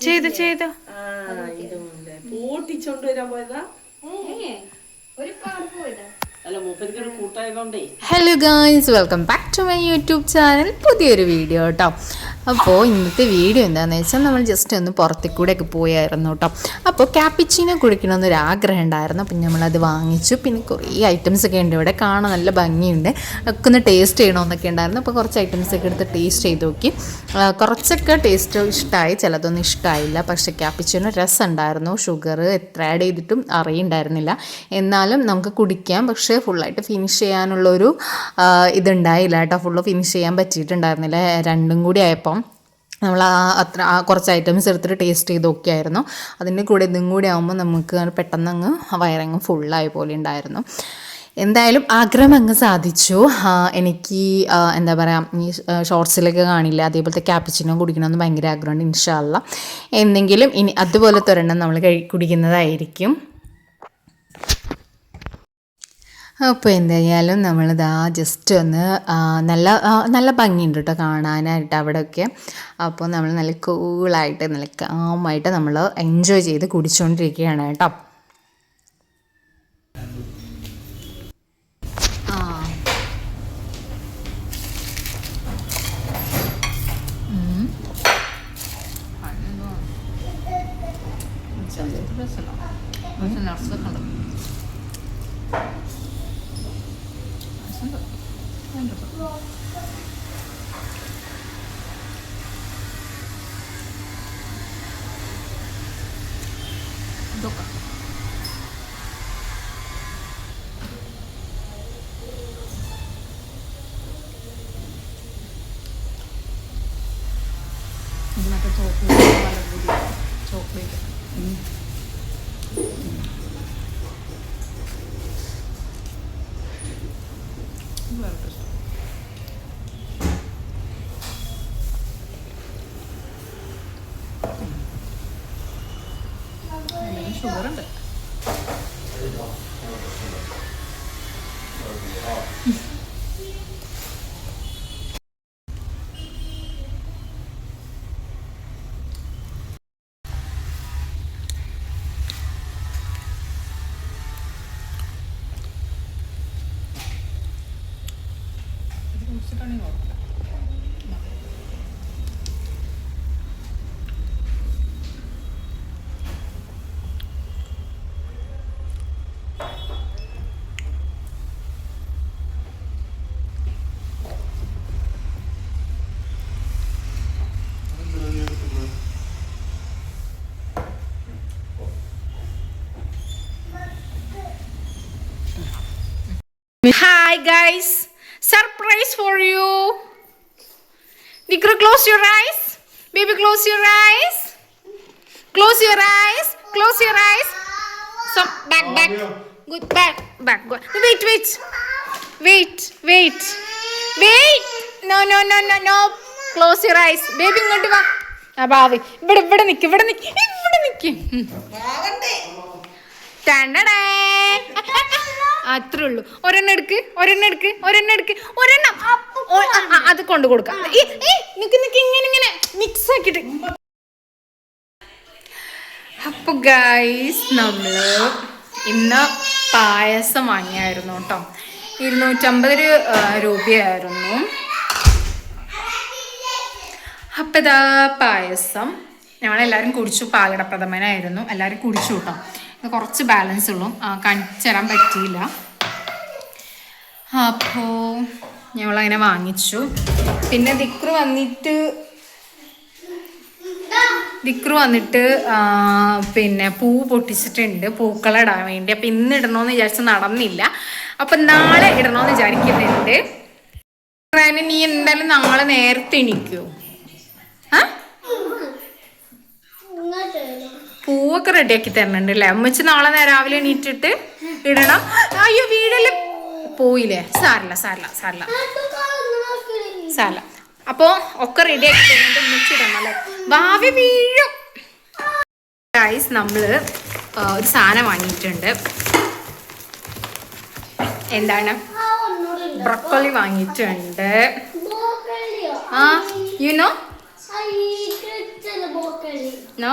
ചെയ്തു ചെയ്തു. പൂട്ടിച്ചോണ്ട് വരാൻ പോയതാ. Hello guys, welcome back to my YouTube channel. പുതിയൊരു വീഡിയോ കേട്ടോ. അപ്പോൾ ഇന്നത്തെ വീഡിയോ എന്താണെന്ന് വെച്ചാൽ നമ്മൾ ജസ്റ്റ് ഒന്ന് പുറത്തേക്ക് കൂടെയൊക്കെ പോയായിരുന്നു കേട്ടോ. അപ്പോൾ ക്യാപ്പിച്ചിനോ കുടിക്കണമെന്നൊരു ആഗ്രഹം ഉണ്ടായിരുന്നു. അപ്പം നമ്മളത് വാങ്ങിച്ചു. പിന്നെ കുറേ ഐറ്റംസ് ഒക്കെ ഉണ്ട് ഇവിടെ, കാണാൻ നല്ല ഭംഗിയുണ്ട്. ഒക്കെ ഒന്ന് ടേസ്റ്റ് ചെയ്യണമെന്നൊക്കെ ഉണ്ടായിരുന്നു. അപ്പോൾ കുറച്ച് ഐറ്റംസൊക്കെ എടുത്ത് ടേസ്റ്റ് ചെയ്ത് നോക്കി. കുറച്ചൊക്കെ ടേസ്റ്റ് ഇഷ്ടമായി, ചിലതൊന്നും ഇഷ്ടമായില്ല. പക്ഷേ ക്യാപ്പിച്ചിനോ രസം ഉണ്ടായിരുന്നു. ഷുഗർ എത്ര ആഡ് ചെയ്തിട്ടും അറിയുണ്ടായിരുന്നില്ല. എന്നാലും നമുക്ക് കുടിക്കാം. പക്ഷേ ഫുള്ളായിട്ട് ഫിനിഷ് ചെയ്യാനുള്ളൊരു ഇതുണ്ടായില്ല കേട്ടോ. ഫുള്ള് ഫിനിഷ് ചെയ്യാൻ പറ്റിയിട്ടുണ്ടായിരുന്നില്ല. രണ്ടും കൂടി ആയപ്പം നമ്മൾ കുറച്ച് ഐറ്റംസ് എടുത്തിട്ട് ടേസ്റ്റ് ചെയ്ത് നോക്കിയായിരുന്നു. അതിൻ്റെ കൂടെ ഇതും കൂടി ആകുമ്പോൾ നമുക്ക് പെട്ടെന്ന് അങ്ങ് വയറങ്ങ് ഫുള്ളായ പോലെ ഉണ്ടായിരുന്നു. എന്തായാലും ആഗ്രഹം അങ്ങ് സാധിച്ചു. എനിക്ക് എന്താ പറയുക, ഈ ഷോർട്സിലൊക്കെ കാണില്ല, അതേപോലത്തെ ക്യാപ്പിച്ചിനോ കുടിക്കണമെന്ന് ഭയങ്കര ആഗ്രഹമുണ്ട്. ഇൻഷാ അല്ലാ എന്തെങ്കിലും ഇനി അതുപോലത്തെ ഒരെണ്ണം നമ്മൾ കുടിക്കുന്നതായിരിക്കും. അപ്പോൾ എന്തായാലും നമ്മളിതാ ജസ്റ്റ് ഒന്ന് നല്ല ഭംഗിയുണ്ട് കേട്ടോ കാണാനായിട്ട് അവിടെയൊക്കെ. അപ്പോൾ നമ്മൾ നല്ല കൂളായിട്ട് നല്ല കാമായിട്ട് നമ്മൾ എൻജോയ് ചെയ്ത് കുടിച്ചുകൊണ്ടിരിക്കുകയാണ് കേട്ടോ. ഇതിനകത്ത് chocolate ഷുഗറുണ്ട്. Hi guys, surprise for you. Vikra, close your eyes. Baby, close your eyes. Close your eyes. Close your eyes. So back. Good, back. Good. Wait. No. Close your eyes. Baby, ഇങ്ങോട്ട് വാ. ബാവി ഇവിടെ നിക്ക്. അത്രേ ഉള്ളൂ. ഒരെണ്ണം എടുക്ക്. അത് കൊണ്ട് കൊടുക്കാം. ഇങ്ങനെ മിക്സ് ആക്കിട്ട്. അപ്പൊ ഗൈസ്, നമ്മള് ഇന്ന് പായസം വാങ്ങിയായിരുന്നു കേട്ടോ. 250 രൂപയായിരുന്നു. അപ്പം ഇതാ പായസം ഞങ്ങളെല്ലാവരും കുടിച്ചു. പാലട പ്രഥമനായിരുന്നു, എല്ലാവരും കുടിച്ചു കേട്ടോ. കുറച്ച് ബാലൻസ് ഉള്ളൂ, കാണിച്ചു തരാൻ പറ്റിയില്ല. അപ്പോൾ ഞങ്ങളങ്ങനെ വാങ്ങിച്ചു. പിന്നെ ദിക്റ് വന്നിട്ട് പിന്നെ പൂ പൊട്ടിച്ചിട്ടുണ്ട്, പൂക്കളിടാൻ വേണ്ടി. അപ്പം ഇന്ന് ഇടണമെന്ന് വിചാരിച്ച് നടന്നില്ല. അപ്പം നാളെ ഇടണമെന്ന് വിചാരിക്കുന്നുണ്ട്. നീ എന്തായാലും നാളെ നേരത്തെ എണീക്കുമോ? പൂവൊക്കെ റെഡിയാക്കി തരണുണ്ട് അല്ലേ അമ്മച്ചി? നാളെ രാവിലെ എണീറ്റിട്ട് ഇടണം. അയ്യോ, വീടല് പോയില്ലേ? സാരില്ല. അപ്പൊ ഒക്കെ റെഡിയാക്കി തരുന്നുണ്ട്. ഉമ്മച്ചി ഇടണം അല്ലേ? ഭാവി വീഴും. ഗൈസ്, നമ്മള് ഒരു സാധനം വാങ്ങിയിട്ടുണ്ട്. എന്താണ്? ബ്രൊക്കോളി വാങ്ങിയിട്ടുണ്ട്. You know No?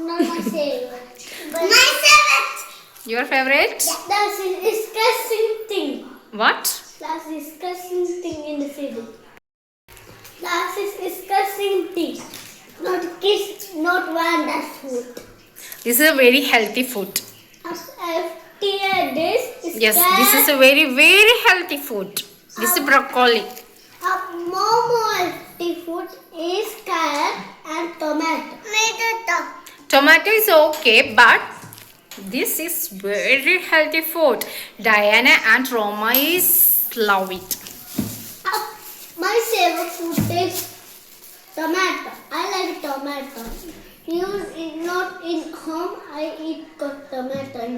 Not my favorite. My favorite! Your favorite? That's a disgusting thing. What? That's a disgusting thing in the city. That's a disgusting thing. Not kiss, not Vanda's food. This is a very healthy food. This is Yes, this is a very, very healthy food. This is broccoli. More healthy food is carrot and tomato. Tomato is okay, but this is very healthy food. Diana and Roma is love it. My favorite food is tomato. I like tomato. Not in home, I eat tomato in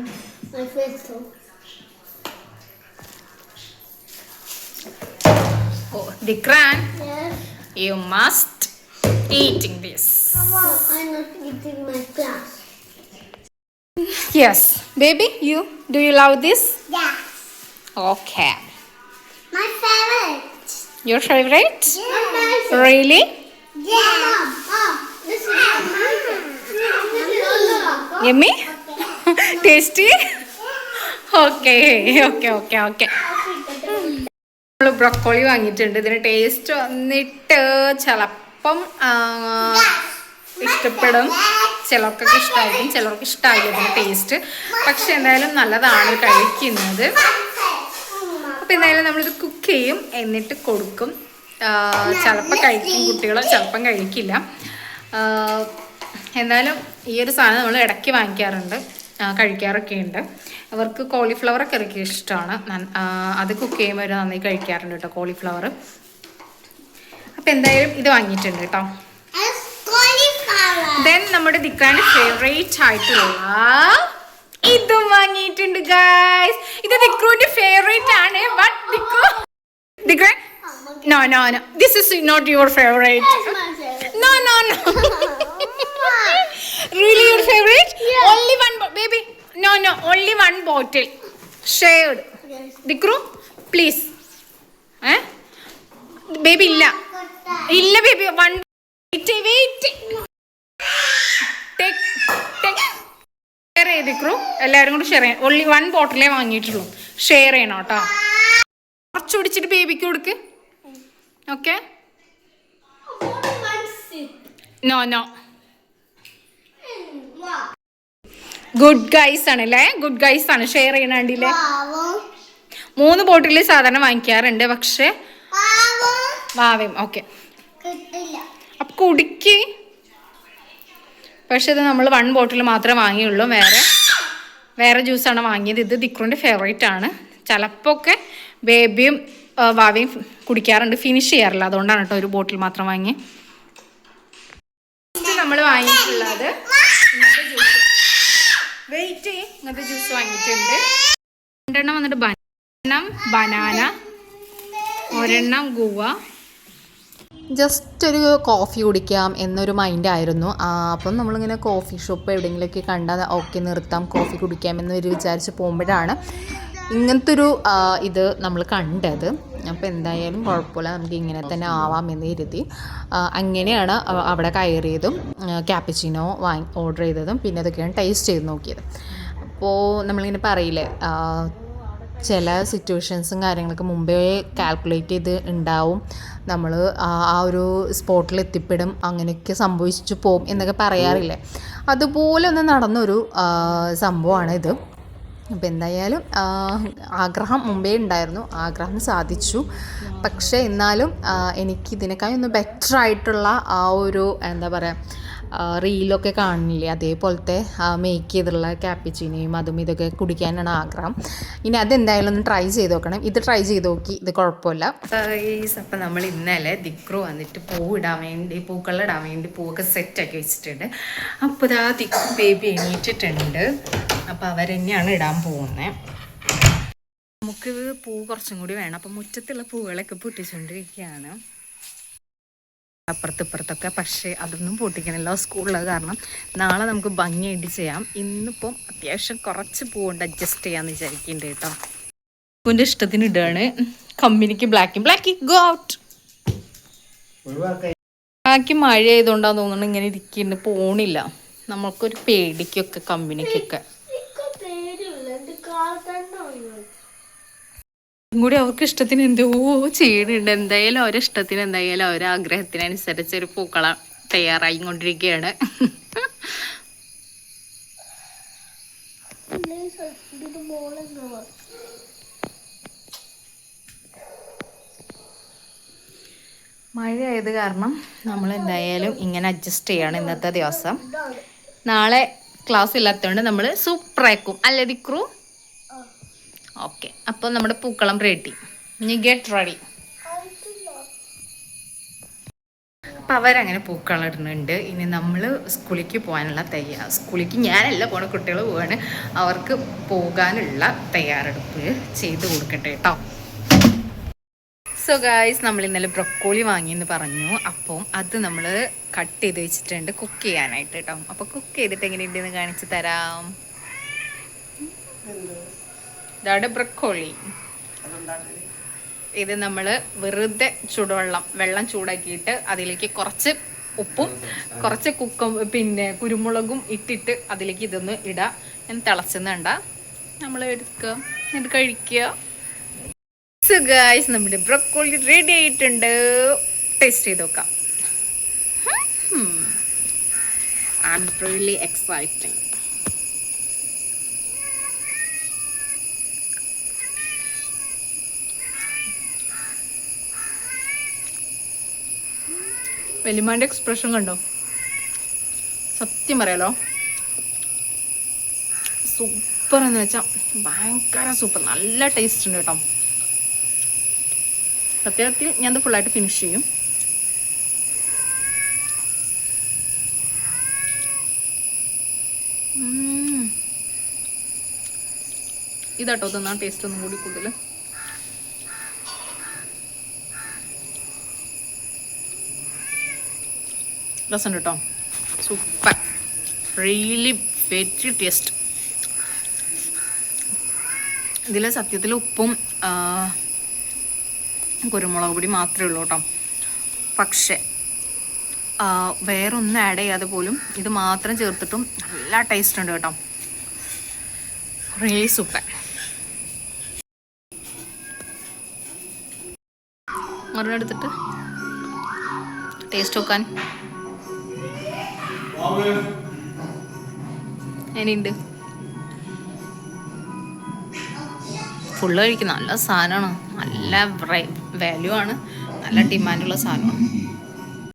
my face home. Oh, Dikran, Yes. you must eating this. No, I'm not eating my class. Yes, baby, do you love this? Yes. Okay. My favorite. Your favorite? Not my favorite. Really? Yeah. Mom, this is my favorite. Yummy? Tasty? Okay, okay, okay, okay. നമ്മൾ broccoli വാങ്ങിയിട്ടുണ്ട്. ഇതിന് taste വന്നിട്ട് ചിലപ്പം ഇഷ്ടപ്പെടും, ചിലർക്കൊക്കെ ഇഷ്ടമായിരിക്കും, ചിലർക്ക് ഇഷ്ടമായില്ല ഇതിന് ടേസ്റ്റ്. പക്ഷെ എന്തായാലും നല്ലതാണ് കഴിക്കുന്നത്. അപ്പം എന്തായാലും നമ്മളിത് കുക്ക് ചെയ്യും, എന്നിട്ട് കൊടുക്കും. ചിലപ്പോൾ കഴിക്കും കുട്ടികൾ, ചിലപ്പം കഴിക്കില്ല. എന്തായാലും ഈ ഒരു സാധനം നമ്മൾ ഇടയ്ക്ക് വാങ്ങിക്കാറുണ്ട്, കഴിക്കാറൊക്കെ ഉണ്ട്. അവർക്ക് കോളിഫ്ലവറൊക്കെ ഇറക്കി ഇഷ്ടമാണ്. അത് കുക്ക് ചെയ്യുമ്പോൾ അവർ നന്നായി കഴിക്കാറുണ്ട് കേട്ടോ, കോളിഫ്ലവർ. അപ്പം എന്തായാലും ഇത് വാങ്ങിയിട്ടുണ്ട് കേട്ടോ. ദെൻ നമ്മുടെ ദിക്കാൻ്റെ ഫേവറേറ്റ് ആയിട്ടുള്ള ഇതും വാങ്ങിയിട്ടുണ്ട് ഗൈസ്. ഇത് ദിക്രുവിന്റെ ഫേവറേറ്റ് ആണ്. But Dikru no this is not your favorite. That's my favorite. no really your favorite? Yeah. Only one baby. No only one bottle shared. Yes. Dikru please baby illa baby one wait take share ചെയ്ത് ദിക്രു, എല്ലാവരും കൂടി share ചെയ്യാം. only one ബോട്ടിലേ വാങ്ങിയിട്ടുള്ളൂ, share ചെയ്യണം കേട്ടോ. കുറച്ച് കുടിച്ചിട്ട് ബേബിക്ക് കൊടുക്ക്. ഓക്കെ? നോ ഗുഡ് ഗൈസ് ആണല്ലേ, ഗുഡ് ഗൈസ് ആണ്, ഷെയർ ചെയ്യണണ്ടില്ലേ. 3 ബോട്ടിൽ സാധാരണ വാങ്ങിക്കാറുണ്ട്, പക്ഷെ വാവയും ഓക്കെ അപ്പൊ കുടിക്ക്. പക്ഷെ ഇത് നമ്മൾ 1 ബോട്ടിൽ മാത്രമേ വാങ്ങിയുള്ളൂ, വേറെ ജ്യൂസാണ് വാങ്ങിയത്. ഇത് ദിക്രുവിൻ്റെ ഫേവറേറ്റ് ആണ്. ചിലപ്പോൾ ഒക്കെ ബേബിയും വാവയും കുടിക്കാറുണ്ട്, ഫിനിഷ് ചെയ്യാറില്ല. അതുകൊണ്ടാണ് കേട്ടോ 1 ബോട്ടിൽ മാത്രം വാങ്ങി. നമ്മൾ വാങ്ങിയിട്ടുള്ളത് ഇങ്ങനത്തെ ജ്യൂസ് വാങ്ങിയിട്ടുണ്ട്. 2 എണ്ണം വന്നിട്ട് ബനാന, 1 എണ്ണം ഗുവ. ജസ്റ്റ് ഒരു കോഫി കുടിക്കാം എന്നൊരു മൈൻഡായിരുന്നു. അപ്പം നമ്മളിങ്ങനെ കോഫി ഷോപ്പ് എവിടെയെങ്കിലുമൊക്കെ കണ്ടാൽ ഓക്കെ നിർത്താം, കോഫി കുടിക്കാം എന്നൊരു വിചാരിച്ച് പോകുമ്പോഴാണ് ഇങ്ങനത്തെ ഒരു ഇത് നമ്മൾ കണ്ടത്. അപ്പോൾ എന്തായാലും കുഴപ്പമില്ല, നമുക്ക് ഇങ്ങനെ തന്നെ ആവാം എന്ന് കരുതി അങ്ങനെയാണ് അവിടെ കയറിയതും ക്യാപ്പച്ചിനോ ഓർഡർ ചെയ്തതും പിന്നെ അതൊക്കെയാണ് ടേസ്റ്റ് ചെയ്ത് നോക്കിയത്. അപ്പോൾ നമ്മളിങ്ങനെ പറയില്ലേ, ചില സിറ്റുവേഷൻസും കാര്യങ്ങളൊക്കെ മുമ്പേ കാൽക്കുലേറ്റ് ചെയ്ത് ഉണ്ടാവും, നമ്മൾ ആ ഒരു സ്പോട്ടിൽ എത്തിപ്പെടും, അങ്ങനെയൊക്കെ സംഭവിച്ചു പോകും എന്നൊക്കെ പറയാറില്ലേ, അതുപോലെ ഒന്ന് നടന്നൊരു സംഭവമാണിത്. അപ്പോൾ എന്തായാലും ആഗ്രഹം മുമ്പേ ഉണ്ടായിരുന്നു, ആഗ്രഹം സാധിച്ചു. പക്ഷേ എന്നാലും എനിക്കിതിനേക്കാൾ ഒന്ന് ബെറ്റർ ആയിട്ടുള്ള ആ ഒരു എന്താ പറയുക റീലൊക്കെ കാണില്ലേ, അതേപോലത്തെ മേക്ക് ചെയ്തിട്ടുള്ള ക്യാപ്പിച്ചിനെയും അതും ഇതൊക്കെ കുടിക്കാനാണ് ആഗ്രഹം. ഇനി അതെന്തായാലും ഒന്ന് ട്രൈ ചെയ്ത് നോക്കണം. ഇത് ട്രൈ ചെയ്ത് നോക്കി, ഇത് കുഴപ്പമില്ല. അപ്പം നമ്മൾ ഇന്നലെ ദിക്രു വന്നിട്ട് പൂക്കളിടാൻ വേണ്ടി പൂവൊക്കെ സെറ്റാക്കി വെച്ചിട്ടുണ്ട്. അപ്പോൾ ഇതാ ദിക്രു ബേബി എണീറ്റിട്ടുണ്ട്. അപ്പോൾ അവരെന്നെയാണ് ഇടാൻ പോകുന്നത്. നമുക്ക് പൂ കുറച്ചും കൂടി വേണം. അപ്പം മുറ്റത്തുള്ള പൂവുകളൊക്കെ പൊട്ടിച്ചുകൊണ്ടിരിക്കുകയാണ് അപ്പുറത്തിപ്പുറത്തൊക്കെ. പക്ഷേ അതൊന്നും പൊട്ടിക്കണില്ല, സ്കൂളിലത് കാരണം നാളെ നമുക്ക് ഭംഗിയായിട്ട് ചെയ്യാം. ഇന്നിപ്പം അത്യാവശ്യം കുറച്ച് പൂവുണ്ട്, അഡ്ജസ്റ്റ് ചെയ്യാമെന്ന് വിചാരിക്കുന്നുണ്ട് കേട്ടോ. പൂവിൻ്റെ ഇഷ്ടത്തിന് ഇടുകയാണ്. കമ്പനിക്ക് ബ്ലാക്കി ഗോ ഔട്ട്. കാക്കി മഴ ആയതുകൊണ്ടാന്ന് തോന്നുന്നു ഇങ്ങനെ ഇരിക്കുന്നു, പോണില്ല. നമ്മൾക്കൊരു പേടിക്കൊക്കെ കമ്പനിക്കൊക്കെ കൂടി അവർക്ക് ഇഷ്ടത്തിന് എന്തോ ചെയ്യുന്നുണ്ട്. എന്തായാലും അവരുടെ ഇഷ്ടത്തിന്, എന്തായാലും അവരുടെ ആഗ്രഹത്തിനനുസരിച്ച് ഒരു പൂക്കളം തയ്യാറായി കൊണ്ടിരിക്കുകയാണ്. മഴ ആയത് കാരണം നമ്മൾ എന്തായാലും ഇങ്ങനെ അഡ്ജസ്റ്റ് ചെയ്യാണ് ഇന്നത്തെ ദിവസം. നാളെ ക്ലാസ് ഇല്ലാത്തതുകൊണ്ട് നമ്മൾ സൂപ്പറാക്കും അല്ലേ ദിക്രു? ഓക്കെ, അപ്പോൾ നമ്മുടെ പൂക്കളം റെഡി. ഇനി ഗെറ്റ് റെഡി. അപ്പം അവരങ്ങനെ പൂക്കളം ഇടുന്നുണ്ട്. ഇനി നമ്മൾ സ്കൂളിലേക്ക് പോകാനുള്ള സ്കൂളിലേക്ക് ഞാനല്ല പോണ, കുട്ടികൾ പോവാണ്. അവർക്ക് പോകാനുള്ള തയ്യാറെടുപ്പ് ചെയ്ത് കൊടുക്കട്ടെ കേട്ടോ. സോ ഗായ്സ്, നമ്മൾ ഇന്നലെ ബ്രൊക്കോളി വാങ്ങിയെന്ന് പറഞ്ഞു. അപ്പം അത് നമ്മൾ കട്ട് ചെയ്ത് വെച്ചിട്ടുണ്ട് കുക്ക് ചെയ്യാനായിട്ട് കേട്ടോ. അപ്പോൾ കുക്ക് ചെയ്തിട്ട് എങ്ങനെയുണ്ടെന്ന് കാണിച്ചു തരാം. ഇതാണ് ബ്രൊക്കോളി. ഇത് നമ്മൾ വെറുതെ വെള്ളം ചൂടാക്കിയിട്ട് അതിലേക്ക് കുറച്ച് ഉപ്പും കുറച്ച് കുരുമുളകും ഇട്ടിട്ട് അതിലേക്ക് ഇതൊന്ന് ഇടുക. ഞാൻ തിളച്ചെന്നുണ്ട നമ്മൾ എടുക്കുക, എന്നിട്ട് കഴിക്കുക. സോ ഗായ്സ്, നമ്മുടെ ബ്രൊക്കോളി റെഡി ആയിട്ടുണ്ട്. ടേസ്റ്റ് ചെയ്ത് നോക്കാം. I am really exciting. വലിയമാൻ്റെ എക്സ്പ്രഷൻ കണ്ടോ? സത്യം പറയാലോ, സൂപ്പർ എന്ന് വെച്ചാൽ ഭയങ്കര സൂപ്പർ, നല്ല ടേസ്റ്റ് ഉണ്ട് കേട്ടോ. സത്യത്തിൽ ഞാനത് ഫുള്ളായിട്ട് ഫിനിഷ് ചെയ്യും. ഇതാട്ടോ തിന്നാൻ ടേസ്റ്റ് ഒന്നും കൂടി കൂടുതൽ. രസമുണ്ട് കേട്ടോ, സൂപ്പർ, റിയലി വെരി ടേസ്റ്റ്. ഇതിൽ സത്യത്തിൽ ഉപ്പും കുരുമുളക് പൊടി മാത്രമേ ഉള്ളൂ കേട്ടോ. പക്ഷേ വേറൊന്നും ആഡ് ചെയ്യാതെ പോലും ഇത് മാത്രം ചേർത്തിട്ടും നല്ല ടേസ്റ്റ് ഉണ്ട് കേട്ടോ. Really super. മറുപടിയെടുത്തിട്ട് ടേസ്റ്റ് നോക്കാൻ എങ്ങനെയുണ്ട്? ഫുള്ള് കഴിക്കും. നല്ല സാധനമാണ്, നല്ല വാല്യൂ ആണ്, നല്ല ഡിമാൻഡുള്ള സാധനമാണ്.